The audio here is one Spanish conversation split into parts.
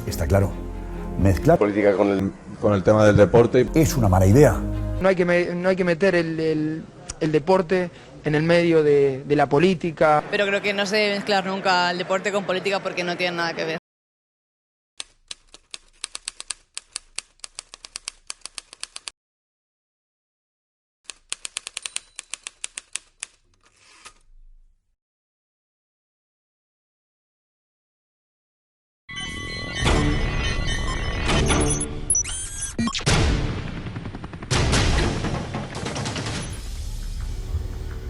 está claro. Mezclar política con el tema del deporte es una mala idea. No hay que meter el deporte en el medio de la política. Pero creo que no se debe mezclar nunca el deporte con política porque no tienen nada que ver.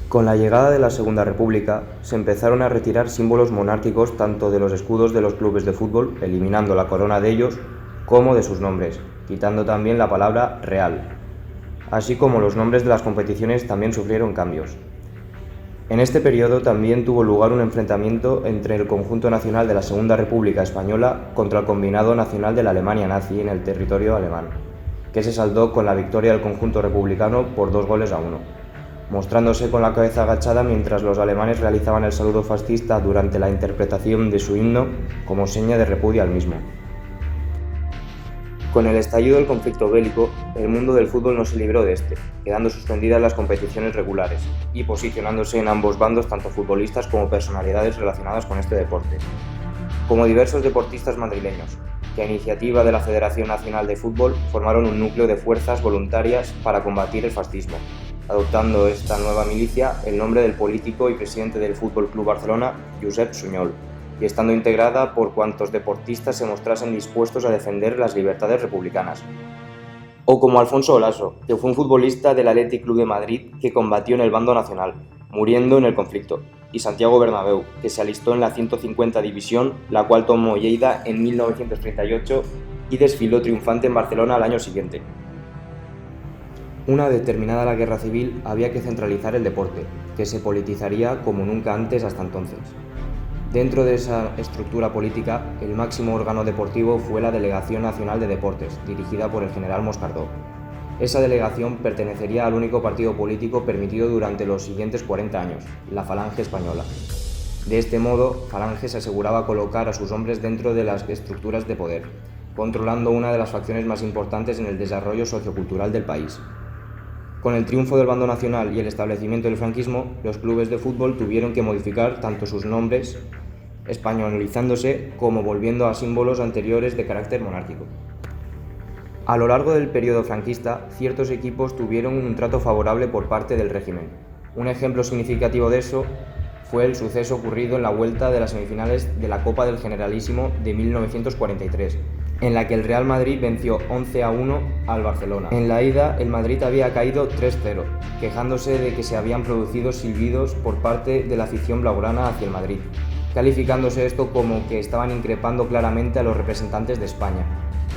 Con la llegada de la Segunda República, se empezaron a retirar símbolos monárquicos tanto de los escudos de los clubes de fútbol, eliminando la corona de ellos, como de sus nombres, quitando también la palabra real. Así como los nombres de las competiciones también sufrieron cambios. En este periodo también tuvo lugar un enfrentamiento entre el conjunto nacional de la Segunda República Española contra el combinado nacional de la Alemania nazi en el territorio alemán, que se saldó con la victoria del conjunto republicano por 2-1, mostrándose con la cabeza agachada mientras los alemanes realizaban el saludo fascista durante la interpretación de su himno como seña de repudio al mismo. Con el estallido del conflicto bélico, el mundo del fútbol no se libró de este, quedando suspendidas las competiciones regulares y posicionándose en ambos bandos tanto futbolistas como personalidades relacionadas con este deporte, como diversos deportistas madrileños, que a iniciativa de la Federación Nacional de Fútbol formaron un núcleo de fuerzas voluntarias para combatir el fascismo, adoptando esta nueva milicia el nombre del político y presidente del Fútbol Club Barcelona, Josep Sunyol, y estando integrada por cuantos deportistas se mostrasen dispuestos a defender las libertades republicanas. O como Alfonso Olaso, que fue un futbolista del Athletic Club de Madrid que combatió en el bando nacional, muriendo en el conflicto, y Santiago Bernabéu, que se alistó en la 150 División, la cual tomó Lleida en 1938 y desfiló triunfante en Barcelona al año siguiente. Una vez terminada la guerra civil, había que centralizar el deporte, que se politizaría como nunca antes hasta entonces. Dentro de esa estructura política, el máximo órgano deportivo fue la Delegación Nacional de Deportes, dirigida por el general Moscardó. Esa delegación pertenecería al único partido político permitido durante los siguientes 40 años, la Falange Española. De este modo, Falange se aseguraba colocar a sus hombres dentro de las estructuras de poder, controlando una de las facciones más importantes en el desarrollo sociocultural del país. Con el triunfo del bando nacional y el establecimiento del franquismo, los clubes de fútbol tuvieron que modificar tanto sus nombres, españolizándose, como volviendo a símbolos anteriores de carácter monárquico. A lo largo del periodo franquista, ciertos equipos tuvieron un trato favorable por parte del régimen. Un ejemplo significativo de eso fue el suceso ocurrido en la vuelta de las semifinales de la Copa del Generalísimo de 1943, en la que el Real Madrid venció 11-1 al Barcelona. En la ida, el Madrid había caído 3-0, quejándose de que se habían producido silbidos por parte de la afición blaugrana hacia el Madrid, calificándose esto como que estaban increpando claramente a los representantes de España.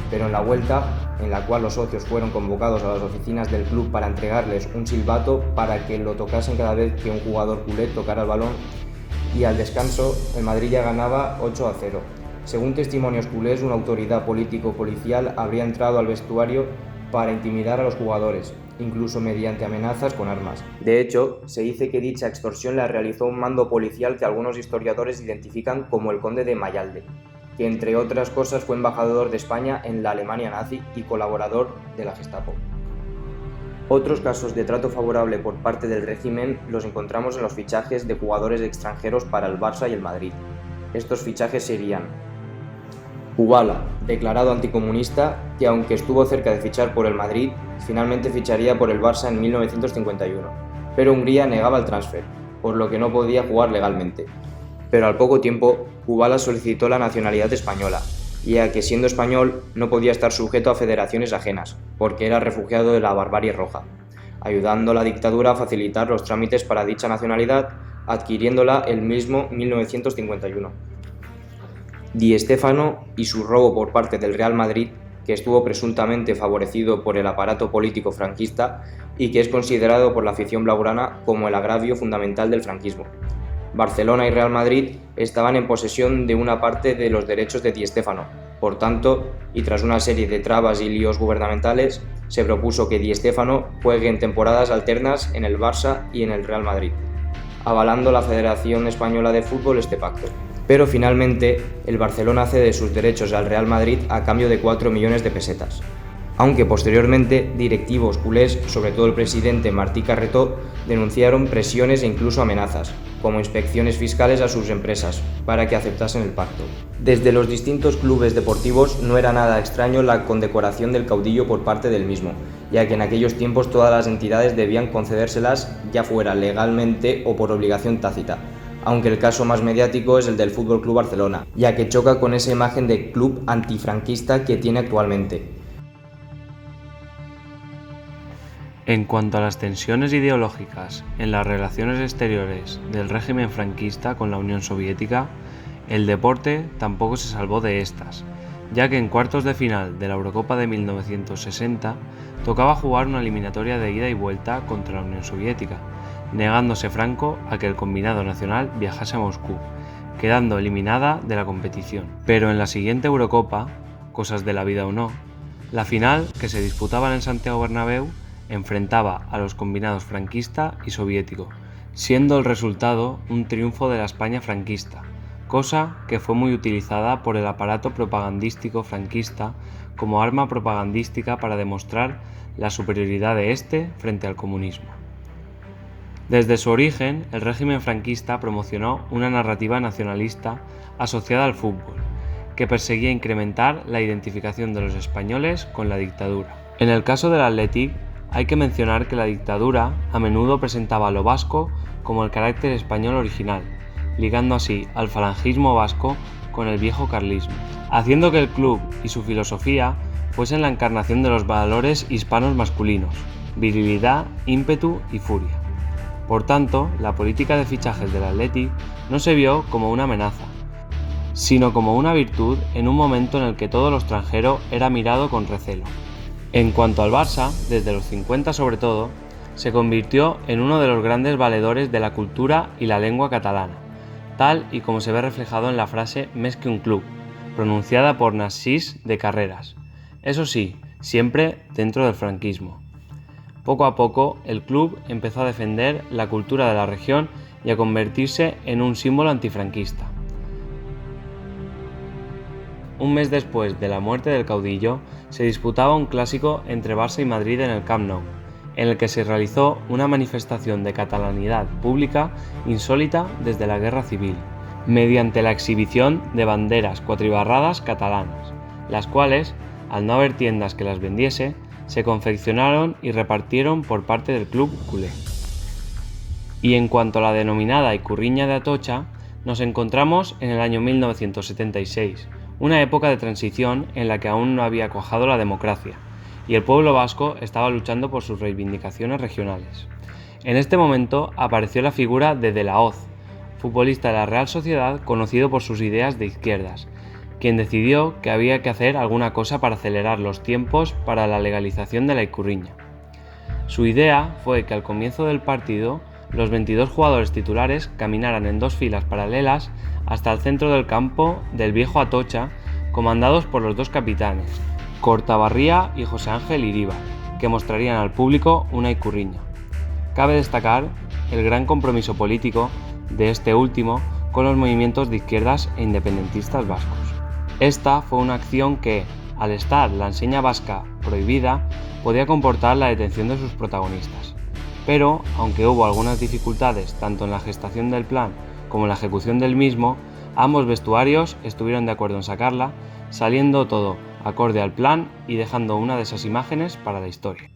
Pero en la vuelta, en la cual los socios fueron convocados a las oficinas del club para entregarles un silbato para que lo tocasen cada vez que un jugador culé tocara el balón, y al descanso, el Madrid ya ganaba 8-0. Según testimonios culés, una autoridad político-policial habría entrado al vestuario para intimidar a los jugadores, incluso mediante amenazas con armas. De hecho, se dice que dicha extorsión la realizó un mando policial que algunos historiadores identifican como el Conde de Mayalde, que entre otras cosas fue embajador de España en la Alemania nazi y colaborador de la Gestapo. Otros casos de trato favorable por parte del régimen los encontramos en los fichajes de jugadores extranjeros para el Barça y el Madrid. Estos fichajes serían Kubala, declarado anticomunista, que aunque estuvo cerca de fichar por el Madrid, finalmente ficharía por el Barça en 1951, pero Hungría negaba el transfer, por lo que no podía jugar legalmente. Pero al poco tiempo, Kubala solicitó la nacionalidad española, ya que siendo español no podía estar sujeto a federaciones ajenas, porque era refugiado de la barbarie roja, ayudando a la dictadura a facilitar los trámites para dicha nacionalidad, adquiriéndola el mismo 1951. Di Stéfano y su robo por parte del Real Madrid, que estuvo presuntamente favorecido por el aparato político franquista y que es considerado por la afición blaugrana como el agravio fundamental del franquismo. Barcelona y Real Madrid estaban en posesión de una parte de los derechos de Di Stéfano. Por tanto, y tras una serie de trabas y líos gubernamentales, se propuso que Di Stéfano juegue en temporadas alternas en el Barça y en el Real Madrid, avalando la Federación Española de Fútbol este pacto. pero finalmente el Barcelona cede sus derechos al Real Madrid a cambio de 4 millones de pesetas. Aunque posteriormente directivos culés, sobre todo el presidente Martí Carretó, denunciaron presiones e incluso amenazas, como inspecciones fiscales a sus empresas, para que aceptasen el pacto. Desde los distintos clubes deportivos no era nada extraño la condecoración del caudillo por parte del mismo, ya que en aquellos tiempos todas las entidades debían concedérselas ya fuera legalmente o por obligación tácita, aunque el caso más mediático es el del FC Barcelona, ya que choca con esa imagen de club antifranquista que tiene actualmente. En cuanto a las tensiones ideológicas en las relaciones exteriores del régimen franquista con la Unión Soviética, el deporte tampoco se salvó de estas, ya que en cuartos de final de la Eurocopa de 1960 tocaba jugar una eliminatoria de ida y vuelta contra la Unión Soviética, negándose Franco a que el combinado nacional viajase a Moscú, quedando eliminada de la competición. Pero en la siguiente Eurocopa, cosas de la vida o no, la final, que se disputaba en el Santiago Bernabéu, enfrentaba a los combinados franquista y soviético, siendo el resultado un triunfo de la España franquista, cosa que fue muy utilizada por el aparato propagandístico franquista como arma propagandística para demostrar la superioridad de este frente al comunismo. Desde su origen, el régimen franquista promocionó una narrativa nacionalista asociada al fútbol, que perseguía incrementar la identificación de los españoles con la dictadura. En el caso del Athletic, hay que mencionar que la dictadura a menudo presentaba lo vasco como el carácter español original, ligando así al falangismo vasco con el viejo carlismo, haciendo que el club y su filosofía fuesen la encarnación de los valores hispanos masculinos, virilidad, ímpetu y furia. Por tanto, la política de fichajes del Athletic no se vio como una amenaza, sino como una virtud en un momento en el que todo lo extranjero era mirado con recelo. En cuanto al Barça, desde los 50 sobre todo, se convirtió en uno de los grandes valedores de la cultura y la lengua catalana, tal y como se ve reflejado en la frase «més que un club», pronunciada por Narcís de Carreras. Eso sí, siempre dentro del franquismo. Poco a poco, el club empezó a defender la cultura de la región y a convertirse en un símbolo antifranquista. Un mes después de la muerte del caudillo, se disputaba un clásico entre Barça y Madrid en el Camp Nou, en el que se realizó una manifestación de catalanidad pública insólita desde la Guerra Civil, mediante la exhibición de banderas cuatribarradas catalanas, las cuales, al no haber tiendas que las vendiese, se confeccionaron y repartieron por parte del club culé. Y en cuanto a la denominada Ikurriña de Atocha, nos encontramos en el año 1976, una época de transición en la que aún no había cuajado la democracia, y el pueblo vasco estaba luchando por sus reivindicaciones regionales. En este momento apareció la figura de De la Hoz, futbolista de la Real Sociedad conocido por sus ideas de izquierdas, quien decidió que había que hacer alguna cosa para acelerar los tiempos para la legalización de la Ikurriña. Su idea fue que al comienzo del partido, los 22 jugadores titulares caminaran en dos filas paralelas hasta el centro del campo del viejo Atocha, comandados por los dos capitanes, Cortabarría y José Ángel Iríbar, que mostrarían al público una Ikurriña. Cabe destacar el gran compromiso político de este último con los movimientos de izquierdas e independentistas vascos. Esta fue una acción que, al estar la enseña vasca prohibida, podía comportar la detención de sus protagonistas. Pero, aunque hubo algunas dificultades tanto en la gestación del plan como en la ejecución del mismo, ambos vestuarios estuvieron de acuerdo en sacarla, saliendo todo acorde al plan y dejando una de esas imágenes para la historia.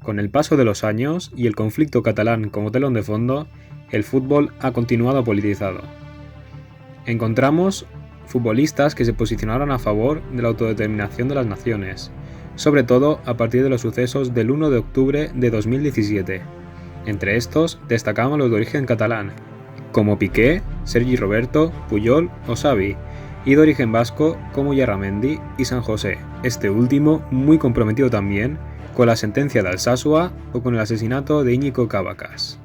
Con el paso de los años y el conflicto catalán como telón de fondo, el fútbol ha continuado politizado. Encontramos futbolistas que se posicionaron a favor de la autodeterminación de las naciones, sobre todo a partir de los sucesos del 1 de octubre de 2017. Entre estos destacamos los de origen catalán, como Piqué, Sergi Roberto, Puyol o Xavi, y de origen vasco como Yarramendi y San José, este último muy comprometido también con la sentencia de Alsasua o con el asesinato de Íñigo Cabacas.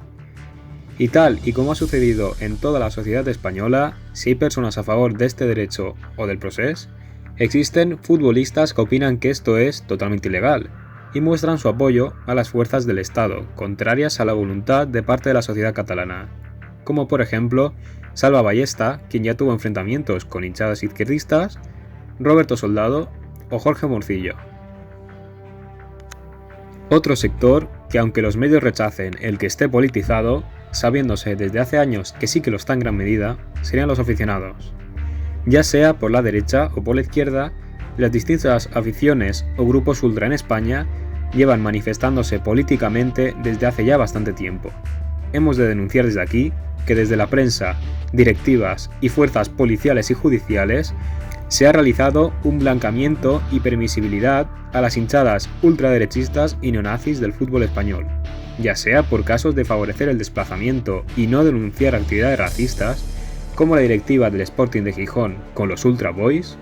Y tal y como ha sucedido en toda la sociedad española, si hay personas a favor de este derecho o del procés, existen futbolistas que opinan que esto es totalmente ilegal y muestran su apoyo a las fuerzas del Estado, contrarias a la voluntad de parte de la sociedad catalana, como por ejemplo Salva Ballesta, quien ya tuvo enfrentamientos con hinchadas izquierdistas, Roberto Soldado o Jorge Morcillo. Otro sector que, aunque los medios rechacen el que esté politizado, sabiéndose desde hace años que sí que lo está en gran medida, serían los aficionados. Ya sea por la derecha o por la izquierda, las distintas aficiones o grupos ultra en España llevan manifestándose políticamente desde hace ya bastante tiempo. Hemos de denunciar desde aquí que desde la prensa, directivas y fuerzas policiales y judiciales se ha realizado un blancamiento y permisibilidad a las hinchadas ultraderechistas y neonazis del fútbol español, ya sea por casos de favorecer el desplazamiento y no denunciar actividades racistas, como la directiva del Sporting de Gijón con los Ultra Boys,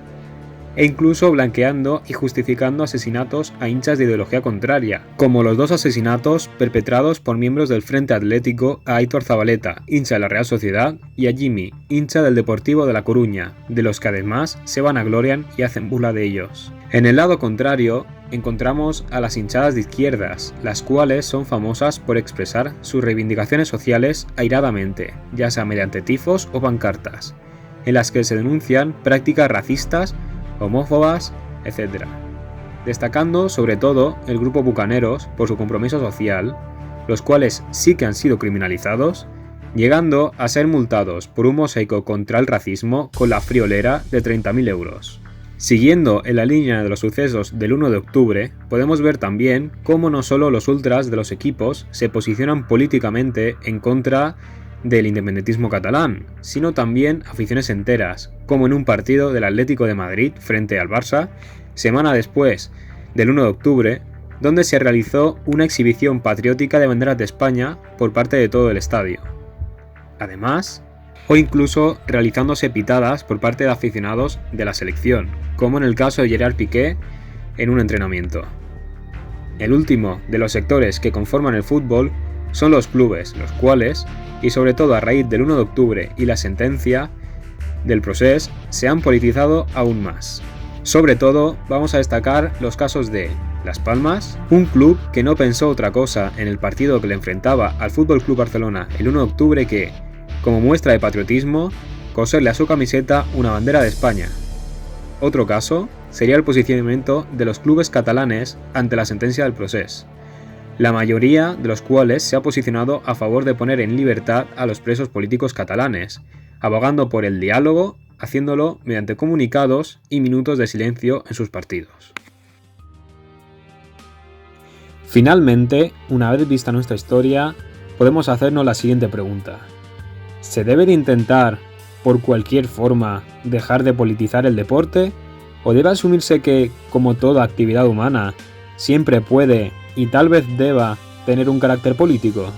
e incluso blanqueando y justificando asesinatos a hinchas de ideología contraria, como los 2 asesinatos perpetrados por miembros del Frente Atlético a Aitor Zabaleta, hincha de la Real Sociedad, y a Jimmy, hincha del Deportivo de La Coruña, de los que además se vanaglorian y hacen burla de ellos. En el lado contrario, encontramos a las hinchadas de izquierdas, las cuales son famosas por expresar sus reivindicaciones sociales airadamente, ya sea mediante tifos o pancartas, en las que se denuncian prácticas racistas, homófobas, etc. Destacando sobre todo el grupo Bucaneros por su compromiso social, los cuales sí que han sido criminalizados, llegando a ser multados por un mosaico contra el racismo con la friolera de 30.000 euros. Siguiendo en la línea de los sucesos del 1 de octubre, podemos ver también cómo no solo los ultras de los equipos se posicionan políticamente en contra del independentismo catalán, sino también aficiones enteras, como en un partido del Atlético de Madrid frente al Barça, semana después del 1 de octubre, donde se realizó una exhibición patriótica de banderas de España por parte de todo el estadio. Además, o incluso realizándose pitadas por parte de aficionados de la selección, como en el caso de Gerard Piqué en un entrenamiento. El último de los sectores que conforman el fútbol son los clubes, los cuales, y sobre todo a raíz del 1 de octubre y la sentencia del procés, se han politizado aún más. Sobre todo, vamos a destacar los casos de Las Palmas, un club que no pensó otra cosa en el partido que le enfrentaba al FC Barcelona el 1 de octubre que, como muestra de patriotismo, coserle a su camiseta una bandera de España. Otro caso sería el posicionamiento de los clubes catalanes ante la sentencia del procés, la mayoría de los cuales se ha posicionado a favor de poner en libertad a los presos políticos catalanes, abogando por el diálogo, haciéndolo mediante comunicados y minutos de silencio en sus partidos. Finalmente, una vez vista nuestra historia, podemos hacernos la siguiente pregunta. ¿Se debe de intentar, por cualquier forma, dejar de politizar el deporte? ¿O debe asumirse que, como toda actividad humana, siempre puede y tal vez deba tener un carácter político?